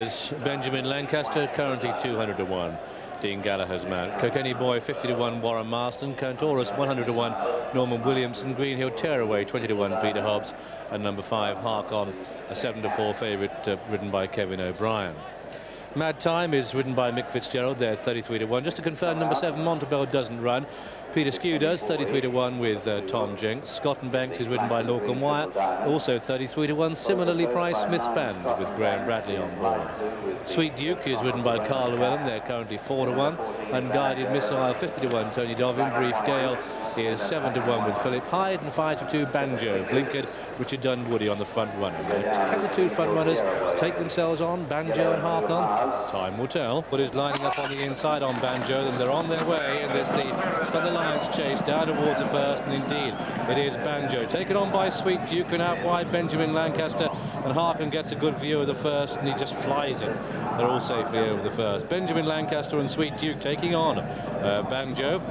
Is Benjamin Lancaster, currently 200 to 1. Dean Gallagher's man. Kilkenny Boy 50 to 1. Warren Marston. Cantorus 100 to 1. Norman Williamson. Greenhill Tearaway 20 to 1. Peter Hobbs, and number 5 Hark On, a 7 to 4 favourite, ridden by Kevin O'Brien. Mad Time is ridden by Mick Fitzgerald. They're 33 to 1. Just to confirm, number 7 Montebello doesn't run. Peter Skew does, 33 to 1 with Tom Jenks. Scott and Banks is ridden by Lorcan Wyatt, also 33 to 1. Similarly priced Smith's Band with Graham Bradley on board. Sweet Duke is ridden by Carl Llewellyn. They're currently 4 to 1. Unguided Missile 50 to 1. Tony Dobbin. Brief Gale is 7 to 1 with Philip Hyde, and 5 to 2 Banjo. Blinkered, Richard Dunwoody on the front run. Can the two front runners take themselves on, Banjo and Hark On? Time will tell. But is lining up on the inside on Banjo, and they're on their way, and it's the Southern Lions chase down towards the first, and indeed it is Banjo taken on by Sweet Duke, and out wide Benjamin Lancaster, and Hark On gets a good view of the first, and he just flies it. They're all safely over the first. Benjamin Lancaster and Sweet Duke taking on Banjo.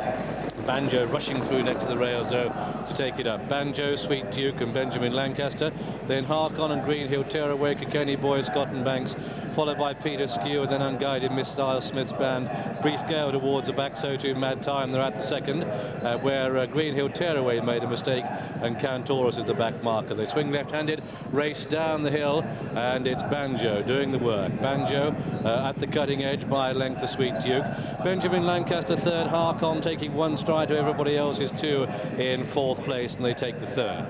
Banjo rushing through next to the rails though to take it up. Banjo, Sweet Duke and Benjamin Lancaster. Then Hark On and Greenhill Tearaway, Kilkenny Boy, Scott and Banks, followed by Peter Skew, and then Unguided Missile, Smith's Band. Brief Gale towards the back, so too Mad Time. They're at the second, where Greenhill Tearaway made a mistake, and Cantorus is the back marker. They swing left-handed, race down the hill, and it's Banjo doing the work. Banjo at the cutting edge by a length of Sweet Duke. Benjamin Lancaster third, Hark On taking one stride to everybody else's two in fourth place, and they take the third.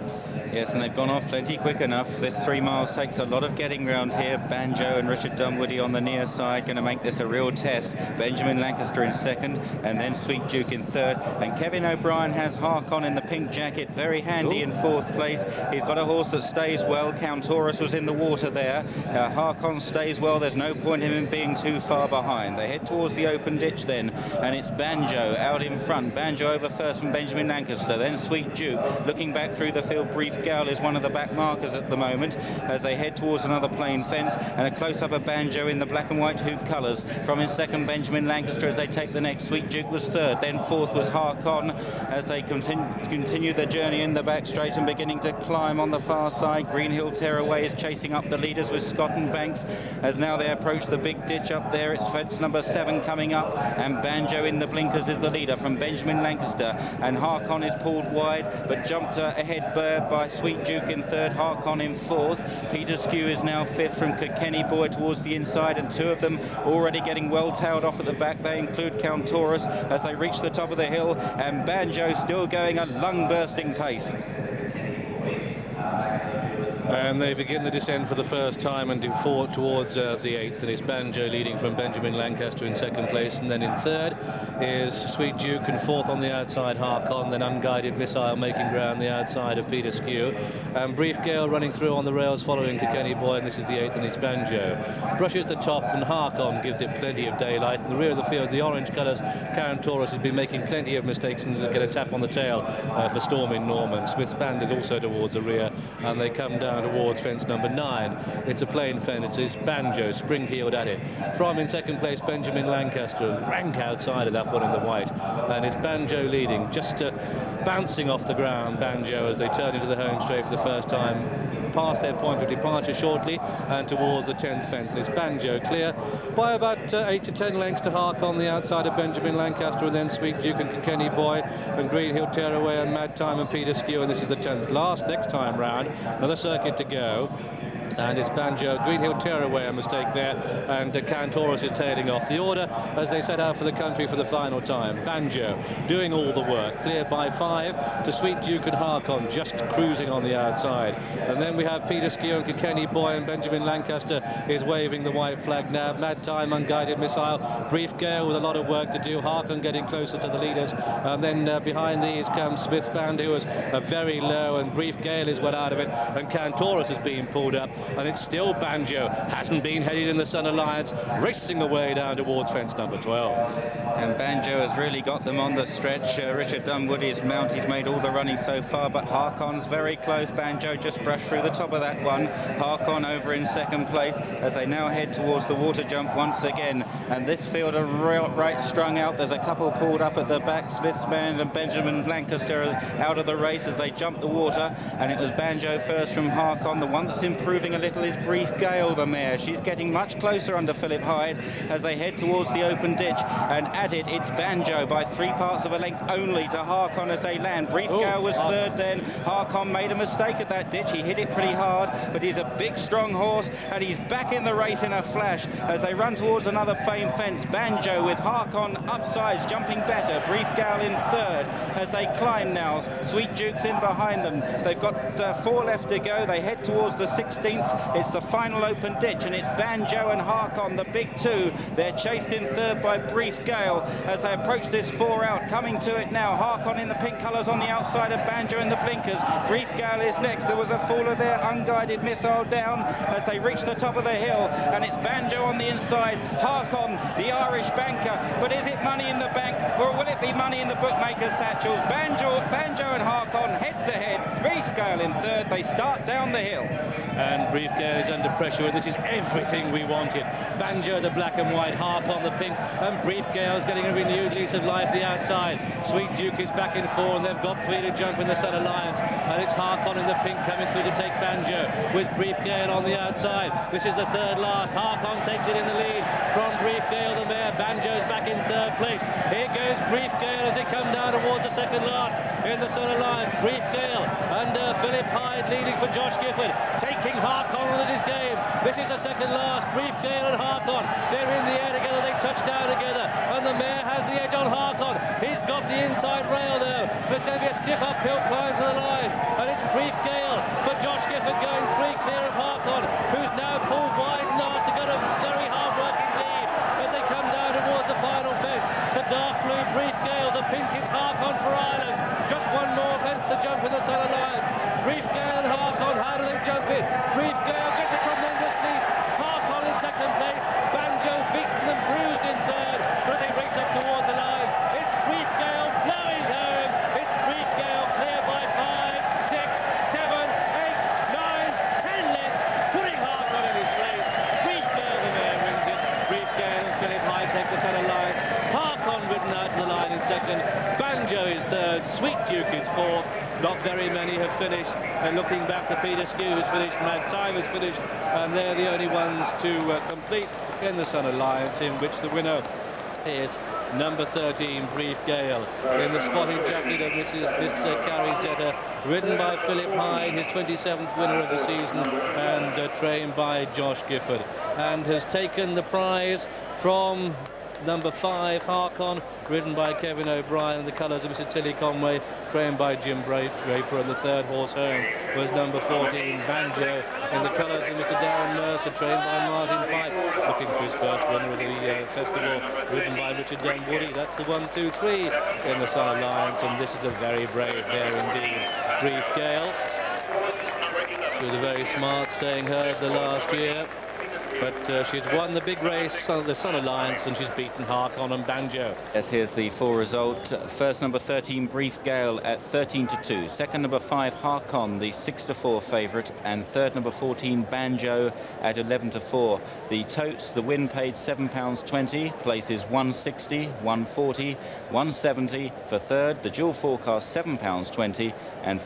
Yes, and they've gone off plenty quick enough. This 3 miles takes a lot of getting round here. Banjo and Richard Dunwoody on the near side, going to make this a real test. Benjamin Lancaster in second, and then Sweet Duke in third. And Kevin O'Brien has Hark On in the pink jacket, very handy in fourth place. He's got a horse that stays well. Cantorus was in the water there. Hark On stays well. There's no point in him being too far behind. They head towards the open ditch then, and it's Banjo out in front. Banjo over first from Benjamin Lancaster, then Sweet Duke. Looking back through the field, Brief Gale is one of the back markers at the moment as they head towards another plain fence, and a close-up of Banjo in the black and white hoop colours from his second Benjamin Lancaster as they take the next. Sweet Duke was third, then fourth was Hark On as they continue their journey in the back straight and beginning to climb on the far side. Greenhill Tearaway is chasing up the leaders with Scott and Banks as now they approach the big ditch up there. It's fence number 7 coming up, and Banjo in the blinkers is the leader from Benjamin Lancaster, and Hark On is pulled wide but jumped ahead by Sweet Duke in third, Hark On in fourth. Peter Skew is now fifth from Kilkenny Boy towards the inside, and two of them already getting well tailed off at the back. They include Cantorus as they reach the top of the hill, and Banjo still going a lung-bursting pace. And they begin the descent for the first time and do forward towards the 8th, and it's Banjo leading from Benjamin Lancaster in second place, and then in third is Sweet Duke, and fourth on the outside Hark On, then Unguided Missile making ground the outside of Peter Skew, and Brief Gale running through on the rails following Kilkenny Boy, and this is the 8th, and it's Banjo. Brushes the top, and Hark On gives it plenty of daylight. In the rear of the field, the orange colours, Cantorus has been making plenty of mistakes and get a tap on the tail for Storming Norman. Smith's Band is also towards the rear, and they come down towards fence number 9. It's a plain fence. It's Banjo spring-heeled at it. From in second place, Benjamin Lancaster, rank outside of that one in the white, and it's Banjo leading, just bouncing off the ground, Banjo, as they turn into the home straight for the first time, past their point of departure shortly, and towards the 10th fence. It's Banjo clear by about 8 to 10 lengths to Hark On the outside of Benjamin Lancaster, and then Sweet Duke and Kilkenny Boy and Greenhill Tearaway and Mad Time and Peter Skew, and this is the 10th. Next time round, another circuit to go. And it's Banjo, Greenhill Tearaway, a mistake there, and Cantorus is tailing off the order as they set out for the country for the final time. Banjo doing all the work, cleared by 5 to Sweet Duke and Hark On, just cruising on the outside. And then we have Peter Skew and Kilkenny Boy, and Benjamin Lancaster is waving the white flag now. Mad Time, Unguided Missile, Brief Gale with a lot of work to do. Hark On getting closer to the leaders, and then behind these comes Smith's Band, who was very low, and Brief Gale is well out of it, and Cantorus is being pulled up. And it's still Banjo, hasn't been headed in the Sun Alliance, racing away down towards fence number 12. And Banjo has really got them on the stretch. Richard Dunwoody's mount, he's made all the running so far, but Hark On's very close. Banjo just brushed through the top of that one. Hark On over in second place as they now head towards the water jump once again. And this field are right strung out. There's a couple pulled up at the back. Smith's Band and Benjamin Lancaster out of the race as they jump the water. And it was Banjo first from Hark On, the one that's improving struggling a little is Brief Gale, the mare. She's getting much closer under Philip Hyde as they head towards the open ditch, and at it, it's Banjo by 3 parts of a length only to Harkon as they land. Brief Gale was third then. Harkon made a mistake at that ditch. He hit it pretty hard, but he's a big, strong horse, and he's back in the race in a flash as they run towards another plain fence. Banjo with Harkon upsides, jumping better. Brief Gale in third as they climb now. Sweet Duke's in behind them. They've got 4 left to go. They head towards the 16th. It's the final open ditch, and it's Banjo and Harkon, the big two. They're chased in third by Brief Gale as they approach this 4 out. Coming to it now, Harkon in the pink colours on the outside of Banjo in the blinkers. Brief Gale is next. There was a faller there, unguided missile down as they reach the top of the hill, and it's Banjo on the inside. Harkon, the Irish banker, but is it money in the bank, or will it be money in the bookmakers' satchels? Banjo and Harkon head to head. Brief Gale in third. They start down the hill. And Brief Gale is under pressure, and this is everything we wanted. Banjo, the black and white, Harkon, the pink, and Brief Gale's getting a renewed lease of life the outside. Sweet Duke is back in 4, and they've got 3 to jump in the Sun Alliance, and it's Harkon in the pink coming through to take Banjo with Brief Gale on the outside. This is the third last. Harkon takes it in the lead from Brief Gale, the mare. Banjo's back in third place. Here goes Brief Gale as they come down towards the second last in the Sun Alliance. Brief Gale under Philip Hyde leading for Josh Gifford, taking Harkon on at his game. This is the second last. Brief Gale and Harkon, they're in the air together. They touch down together, and the mare has the edge on Harkon. He's got the inside rail though. There's going to be a stiff uphill climb to the line, and it's Brief Gale for Josh Gifford going 3 clear of Harkon, who's now pulled wide last to go to very hard work indeed as they come down towards the final fence. The dark blue Brief Gale, the pink is Harkon for Ireland. Just one more fence to jump in the Sun Alliance. Brief Gale and Harkon, how do they jump in? Brief Gale gets a tremendous lead. Harkon in second place. Banjo beaten and bruised in third. But as they race up towards the line, it's Brief Gale blowing home. It's Brief Gale clear by 5, 6, 7, 8, 9, 10 lengths, putting Harkon in his place. Brief Gale, the mare, wins it. Brief Gale and Philip Hyde take the Sun Alliance. Harkon ridden out to the line in second. Banjo is third. Sweet Duke is fourth. Not very many have finished, and looking back to Peter Skew who's finished, Mad Time has finished, and they're the only ones to complete in the Sun Alliance, in which the winner is number 13, Brief Gale, in the spotted jacket of this Carizetta, ridden by Philip Hyde, his 27th winner of the season, and trained by Josh Gifford, and has taken the prize from number 5, Harkon, ridden by Kevin O'Brien, in the colours of Mr. Tilly Conway, trained by Jim Draper, and the third horse home was number 14, Banjo, in the colours of Mr. Darren Mercer, trained by Martin Pike, looking for his first winner of the festival, ridden by Richard Dunwoody. That's the 1, 2, 3 in the Sun Alliance, and this is a very brave mare indeed. Brief Gale, she was very smart, staying herd the last year. But she's won the big race of the Sun Alliance, and she's beaten Harkon and Banjo. Yes, here's the full result. First, number 13, Brief Gale at 13-2. Second, number 5, Harkon, the 6-4 favourite. And third, number 14, Banjo at 11-4. The totes, the win paid £7.20. Places 160, 140, 170 for third. The dual forecast £7.20 and